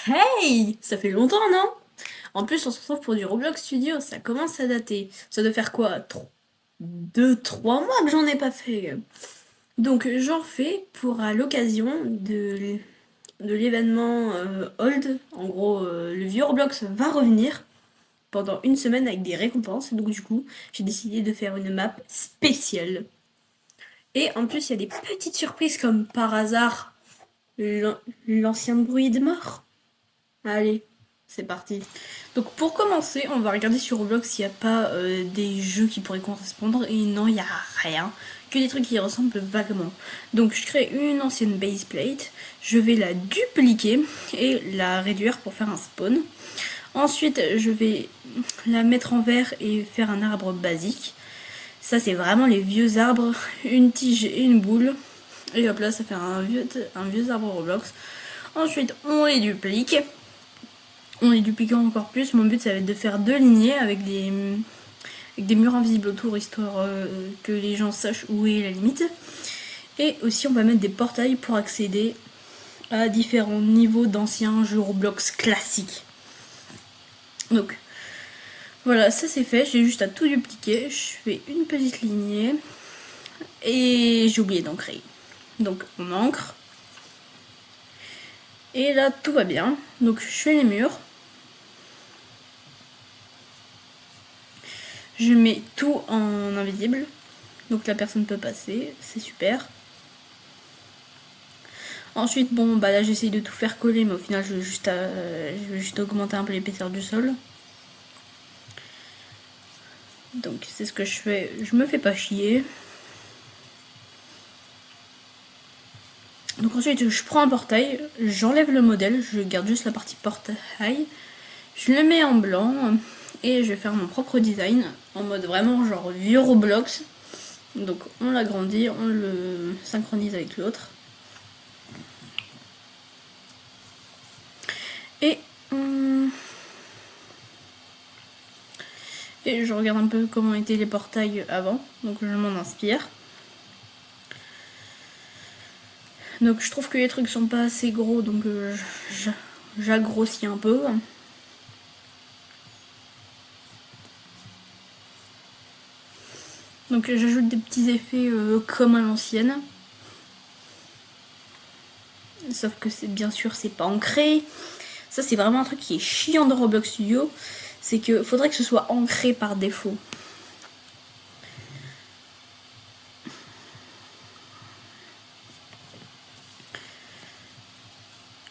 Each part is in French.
Hey! Ça fait longtemps, non? En plus, on se retrouve pour du Roblox Studio, ça commence à dater. Ça doit faire quoi? 2, 3 mois que j'en ai pas fait. Donc j'en fais pour à l'occasion de l'événement Old. En gros, le vieux Roblox va revenir pendant une semaine avec des récompenses. Donc du coup, j'ai décidé de faire une map spéciale. Et en plus, il y a des petites surprises comme par hasard l'ancien bruit de mort. Allez, c'est parti. Donc pour commencer, on va regarder sur Roblox s'il n'y a pas des jeux qui pourraient correspondre. Et non, il n'y a rien. Que des trucs qui ressemblent vaguement. Donc je crée une ancienne base plate. Je vais la dupliquer et la réduire pour faire un spawn. Ensuite, je vais la mettre en vert et faire un arbre basique. Ça, c'est vraiment les vieux arbres. Une tige et une boule. Et hop là, ça fait un vieux arbre Roblox. Ensuite, on les duplique. On les dupliquant encore plus. Mon but, ça va être de faire 2 lignées avec des murs invisibles autour, histoire que les gens sachent où est la limite. Et aussi, on va mettre des portails pour accéder à différents niveaux d'anciens jeux Roblox classiques. Donc, voilà, ça c'est fait. J'ai juste à tout dupliquer. Je fais une petite lignée. Et j'ai oublié d'ancrer. Donc, on ancre. Et là, tout va bien. Donc, je fais les murs. Je mets tout en invisible. Donc la personne peut passer. C'est super. Ensuite, bon, bah là j'essaye de tout faire coller, mais au final je vais juste augmenter un peu l'épaisseur du sol. Donc c'est ce que je fais. Je me fais pas chier. Donc ensuite je prends un portail, j'enlève le modèle, je garde juste la partie portail. Je le mets en blanc et je vais faire mon propre design en mode vraiment genre vieux Roblox. Donc on l'agrandit, on le synchronise avec l'autre. Et je regarde un peu comment étaient les portails avant, donc je m'en inspire. Donc je trouve que les trucs sont pas assez gros, donc j'agrossis un peu. Donc j'ajoute des petits effets comme à l'ancienne. Sauf que c'est bien sûr c'est pas ancré. Ça c'est vraiment un truc qui est chiant de Roblox Studio. C'est que faudrait que ce soit ancré par défaut.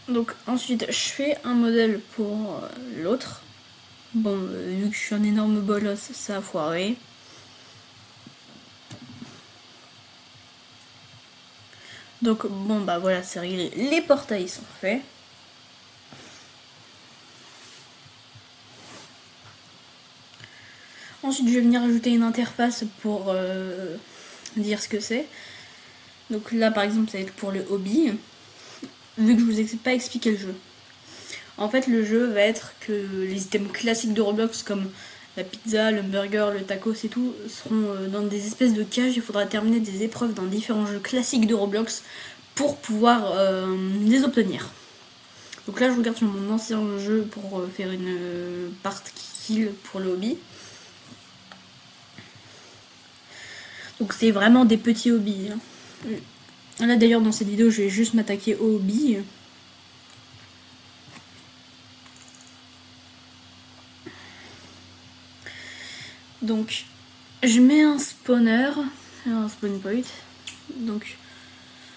Donc ensuite je fais un modèle pour l'autre. Bon, vu que je suis un énorme bolos, ça a foiré. Donc bon bah voilà, c'est réglé. Les portails sont faits. Ensuite je vais venir ajouter une interface pour dire ce que c'est. Donc là par exemple ça va être pour le hobby. Vu que je vous ai pas expliqué le jeu. En fait le jeu va être que les items classiques de Roblox comme la pizza, le burger, le tacos et tout seront dans des espèces de cages. Il faudra terminer des épreuves dans différents jeux classiques de Roblox pour pouvoir les obtenir. Donc là je regarde sur mon ancien jeu pour faire une part kill pour le hobby. Donc c'est vraiment des petits hobbies. Là d'ailleurs dans cette vidéo je vais juste m'attaquer aux hobbies. Donc je mets un spawner, un spawn point. Donc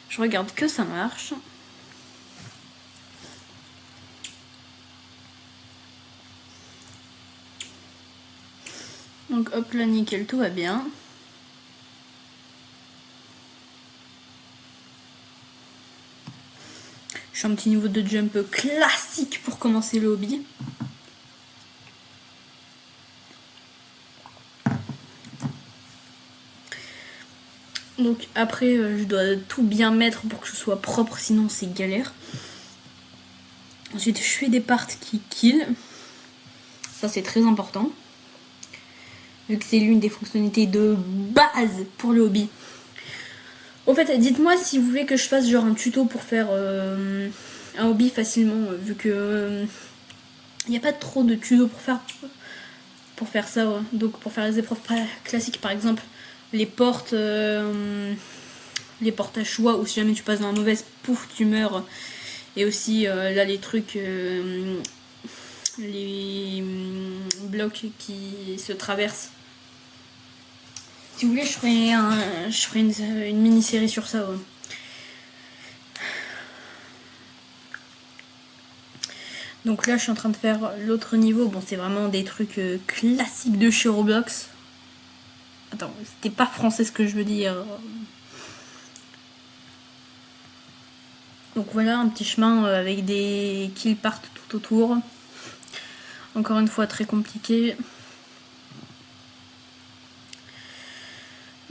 je regarde que ça marche. Donc hop là nickel, tout va bien. Je fais un petit niveau de jump classique pour commencer le hobby. Donc après je dois tout bien mettre pour que ce soit propre, sinon c'est galère. Ensuite je fais des parts qui kill. Ça c'est très important. Vu que c'est l'une des fonctionnalités de base pour le hobby. Au fait, dites-moi si vous voulez que je fasse genre un tuto pour faire un hobby facilement, vu que il n'y a pas trop de tutos pour faire ça. Ouais. Donc pour faire les épreuves classiques, par exemple, les portes, les portes à choix, ou si jamais tu passes dans la mauvaise, pouf, tu meurs. Et aussi là les trucs, les blocs qui se traversent. Si vous voulez, je ferai une mini-série sur ça. Ouais. Donc là, je suis en train de faire l'autre niveau. Bon, c'est vraiment des trucs classiques de chez Roblox. Attends, c'était pas français ce que je veux dire. Donc voilà, un petit chemin avec des kills partent tout autour. Encore une fois, très compliqué.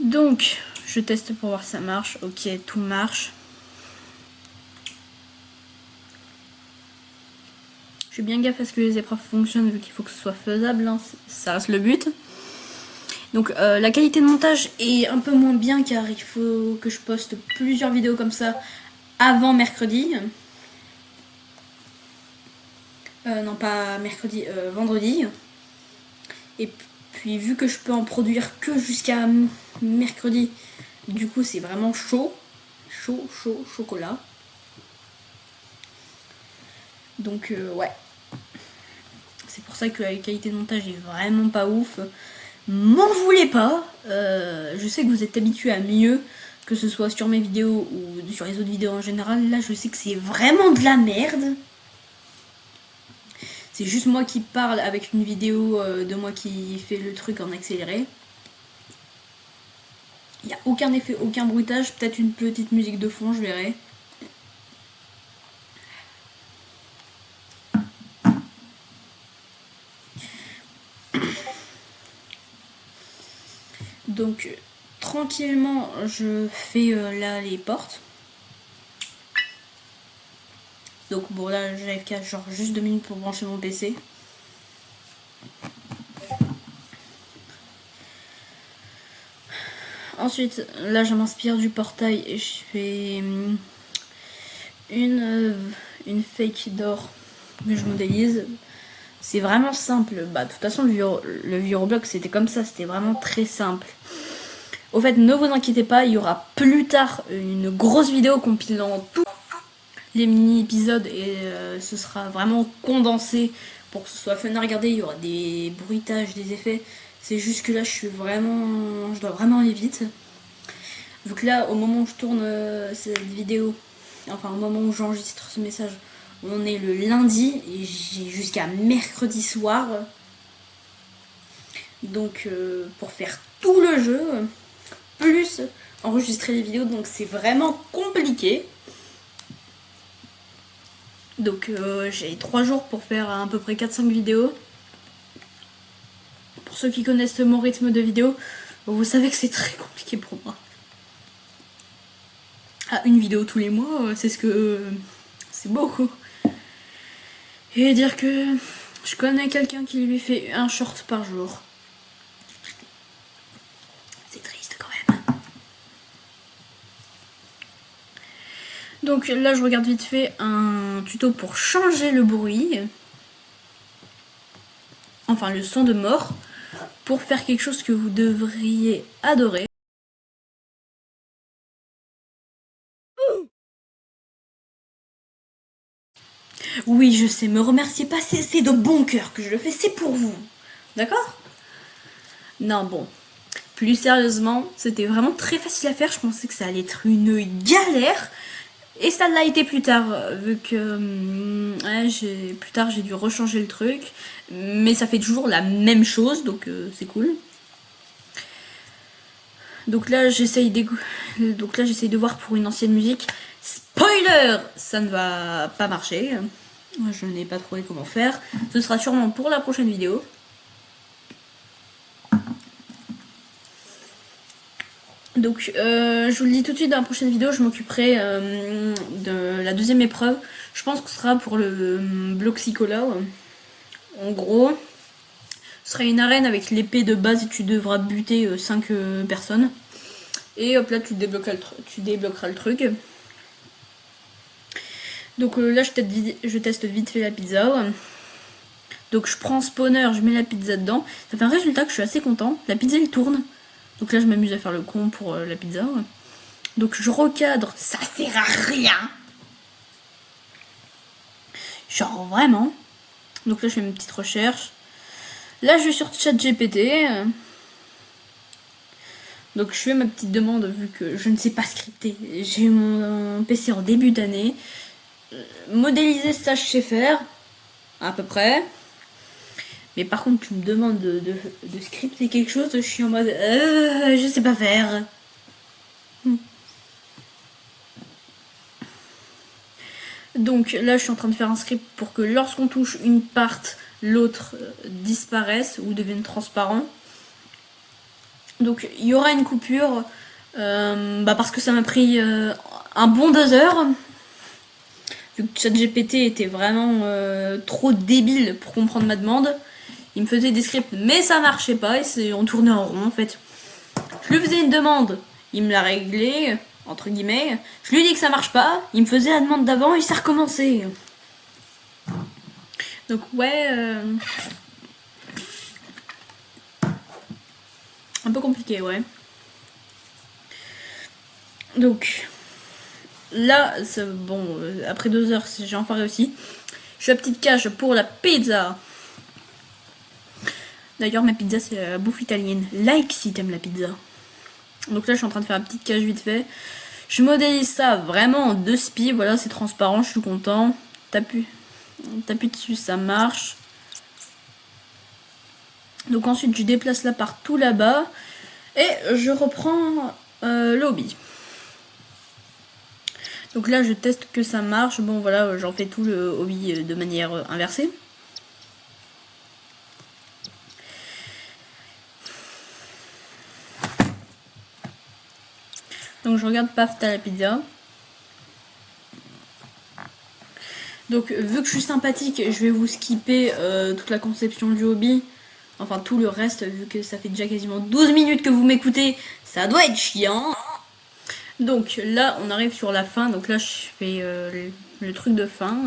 Donc, je teste pour voir si ça marche. Ok, tout marche. Je suis bien gaffe à ce que les épreuves fonctionnent, vu qu'il faut que ce soit faisable. Hein. Ça reste le but. Donc la qualité de montage est un peu moins bien, car il faut que je poste plusieurs vidéos comme ça avant mercredi. Non, pas mercredi, vendredi. Et puis vu que je peux en produire que jusqu'à mercredi, du coup c'est vraiment chaud. Chaud, chocolat. Donc ouais. C'est pour ça que la qualité de montage est vraiment pas ouf. M'en voulez pas. Je sais que vous êtes habitués à mieux, que ce soit sur mes vidéos ou sur les autres vidéos en général. Là, je sais que c'est vraiment de la merde. C'est juste moi qui parle avec une vidéo de moi qui fait le truc en accéléré. Il n'y a aucun effet, aucun bruitage. Peut-être une petite musique de fond, je verrai. Donc, tranquillement, je fais là les portes. Donc bon, là j'avais qu'à genre juste 2 minutes pour brancher mon PC. Ensuite, là je m'inspire du portail et je fais une fake d'or que je modélise. C'est vraiment simple. Bah de toute façon le vieux Roblox c'était comme ça, c'était vraiment très simple. Au fait, ne vous inquiétez pas, il y aura plus tard une grosse vidéo compilant tous les mini-épisodes et ce sera vraiment condensé pour que ce soit fun à regarder. Il y aura des bruitages, des effets. C'est juste que là, je dois vraiment aller vite. Vu que là, au moment où je tourne cette vidéo, enfin au moment où j'enregistre ce message, on est le lundi et j'ai jusqu'à mercredi soir. Donc pour faire tout le jeu, plus enregistrer les vidéos, donc c'est vraiment compliqué. Donc j'ai 3 jours pour faire à peu près 4-5 vidéos. Pour ceux qui connaissent mon rythme de vidéo, vous savez que c'est très compliqué pour moi. Ah, une vidéo tous les mois, c'est c'est beaucoup. Et dire que je connais quelqu'un qui lui fait un short par jour. C'est triste quand même. Donc là, je regarde vite fait un tuto pour changer le bruit. Enfin, le son de mort. Pour faire quelque chose que vous devriez adorer. Oui, je sais, me remerciez pas, c'est de bon cœur que je le fais, c'est pour vous. D'accord? Non, bon. Plus sérieusement, c'était vraiment très facile à faire, je pensais que ça allait être une galère. Et ça l'a été plus tard, vu que plus tard j'ai dû rechanger le truc. Mais ça fait toujours la même chose, donc c'est cool. Donc là j'essaye de voir pour une ancienne musique. Spoiler, ça ne va pas marcher. Je n'ai pas trouvé comment faire. Ce sera sûrement pour la prochaine vidéo. Donc je vous le dis tout de suite, dans la prochaine vidéo je m'occuperai de la deuxième épreuve. Je pense que ce sera pour le Bloxicola. En gros, ce sera une arène avec l'épée de base et tu devras buter 5 personnes. Et hop là tu débloqueras le truc. Donc là je teste vite fait la pizza. Donc je prends spawner, je mets la pizza dedans. Ça fait un résultat que je suis assez content. La pizza elle tourne. Donc là je m'amuse à faire le con pour la pizza. Donc je recadre, ça sert à rien. Genre vraiment. Donc là je fais une petite recherche. Là je vais sur ChatGPT. Donc je fais ma petite demande vu que je ne sais pas scripter. J'ai mon PC en début d'année. Modéliser ça je sais faire. À peu près. Mais par contre tu me demandes de scripter quelque chose, je suis en mode je sais pas faire. Donc là je suis en train de faire un script pour que lorsqu'on touche une part, l'autre disparaisse ou devienne transparent. Donc il y aura une coupure parce que ça m'a pris un bon 2 heures. Vu que ChatGPT était vraiment trop débile pour comprendre ma demande. Il me faisait des scripts mais ça marchait pas et on tournait en rond en fait. Je lui faisais une demande, il me l'a réglé, entre guillemets. Je lui dis que ça marche pas, il me faisait la demande d'avant et ça recommençait. Donc ouais, un peu compliqué, ouais. Donc là, bon, après 2 heures, j'ai enfin réussi. Je fais la petite cage pour la pizza. D'ailleurs, ma pizza, c'est la bouffe italienne. Like si t'aimes la pizza. Donc là, je suis en train de faire la petite cage vite fait. Je modélise ça vraiment en 2 spies. Voilà, c'est transparent, je suis content. T'appuies dessus, ça marche. Donc ensuite, je déplace la part tout là-bas. Et je reprends le hobby. Donc là, je teste que ça marche. Bon, voilà, j'en fais tout le hobby de manière inversée. Donc je regarde, paf, t'as la pizza. Donc vu que je suis sympathique, je vais vous skipper toute la conception du hobby. Enfin tout le reste, vu que ça fait déjà quasiment 12 minutes que vous m'écoutez, ça doit être chiant. Donc là, on arrive sur la fin. Donc là, je fais le truc de fin.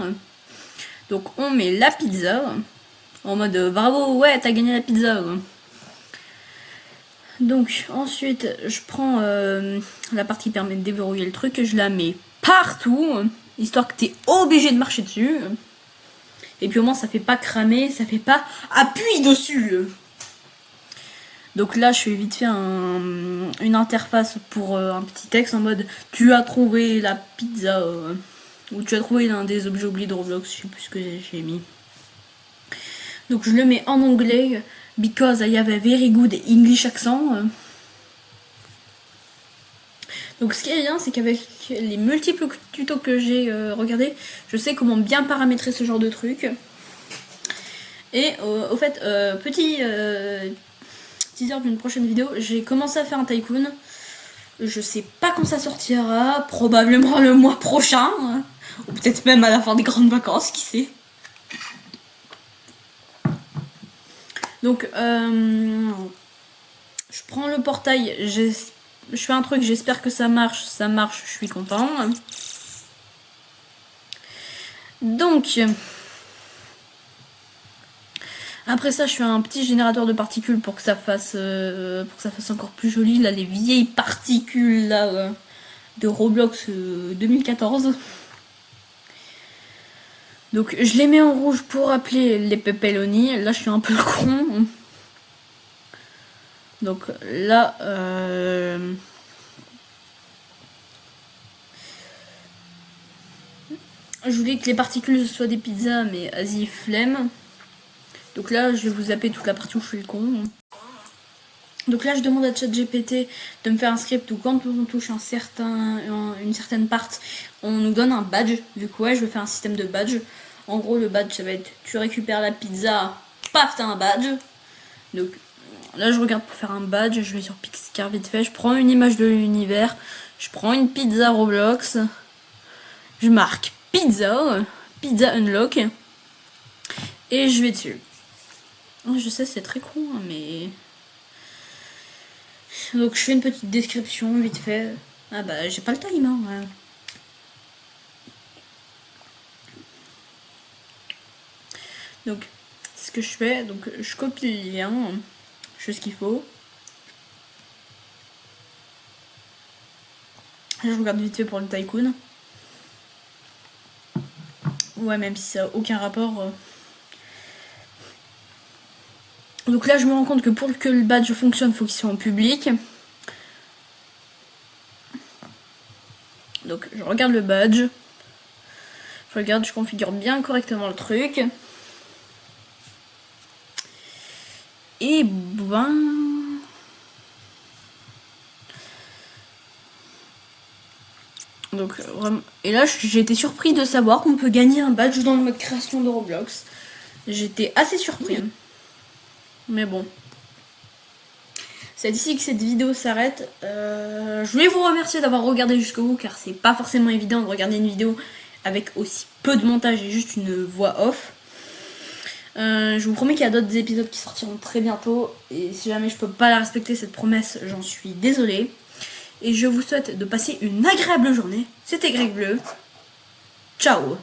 Donc on met la pizza. En mode bravo, ouais, t'as gagné la pizza. Donc ensuite, je prends la partie qui permet de déverrouiller le truc et je la mets partout, histoire que t'es obligé de marcher dessus. Et puis au moins ça fait pas cramer, ça fait pas appuie dessus. Donc là je fais vite fait une interface pour un petit texte en mode tu as trouvé la pizza ou tu as trouvé l'un des objets oubliés de Roblox, je sais plus ce que j'ai mis. Donc je le mets en anglais because I have a very good English accent. Donc ce qui est bien, c'est qu'avec les multiples tutos que j'ai regardés, je sais comment bien paramétrer ce genre de truc. Et au fait, petit teaser d'une prochaine vidéo, j'ai commencé à faire un tycoon. Je sais pas quand ça sortira, probablement le mois prochain, ou peut-être même à la fin des grandes vacances, qui sait. Donc, je prends le portail, je fais un truc, j'espère que ça marche, je suis content. Donc, après ça, je fais un petit générateur de particules pour que ça fasse encore plus joli. Là, les vieilles particules là, de Roblox 2014. Donc, je les mets en rouge pour appeler les pepperoni. Là, je suis un peu con. Donc là, je voulais que les particules soient des pizzas, mais vas-y, flemme. Donc là, je vais vous zapper toute la partie où je fais le con. Donc là, je demande à ChatGPT de me faire un script où quand on touche une certaine part, on nous donne un badge. Du coup, ouais, je vais faire un système de badge. En gros, le badge, ça va être tu récupères la pizza, paf, t'as un badge. Donc là, je regarde pour faire un badge. Je vais sur Pixcar vite fait. Je prends une image de l'univers. Je prends une pizza Roblox. Je marque pizza unlock. Et je vais dessus. Je sais, c'est très con, mais... Donc je fais une petite description vite fait. Ah bah j'ai pas le time hein. Donc c'est ce que je fais, donc je copie le lien, je fais ce qu'il faut. Là, je regarde vite fait pour le Tycoon. Ouais, même si ça n'a aucun rapport. Donc là, je me rends compte que pour que le badge fonctionne, il faut qu'il soit en public. Donc je regarde le badge. Je configure bien correctement le truc. Et ben... Donc vraiment... Et là, j'ai été surpris de savoir qu'on peut gagner un badge dans le mode création de Roblox. J'étais assez surpris. Mais bon. C'est ici que cette vidéo s'arrête. Je voulais vous remercier d'avoir regardé jusqu'au bout, car c'est pas forcément évident de regarder une vidéo avec aussi peu de montage et juste une voix off. Je vous promets qu'il y a d'autres épisodes qui sortiront très bientôt. Et si jamais je peux pas la respecter, cette promesse, j'en suis désolée. Et je vous souhaite de passer une agréable journée. C'était Greg Bleu. Ciao!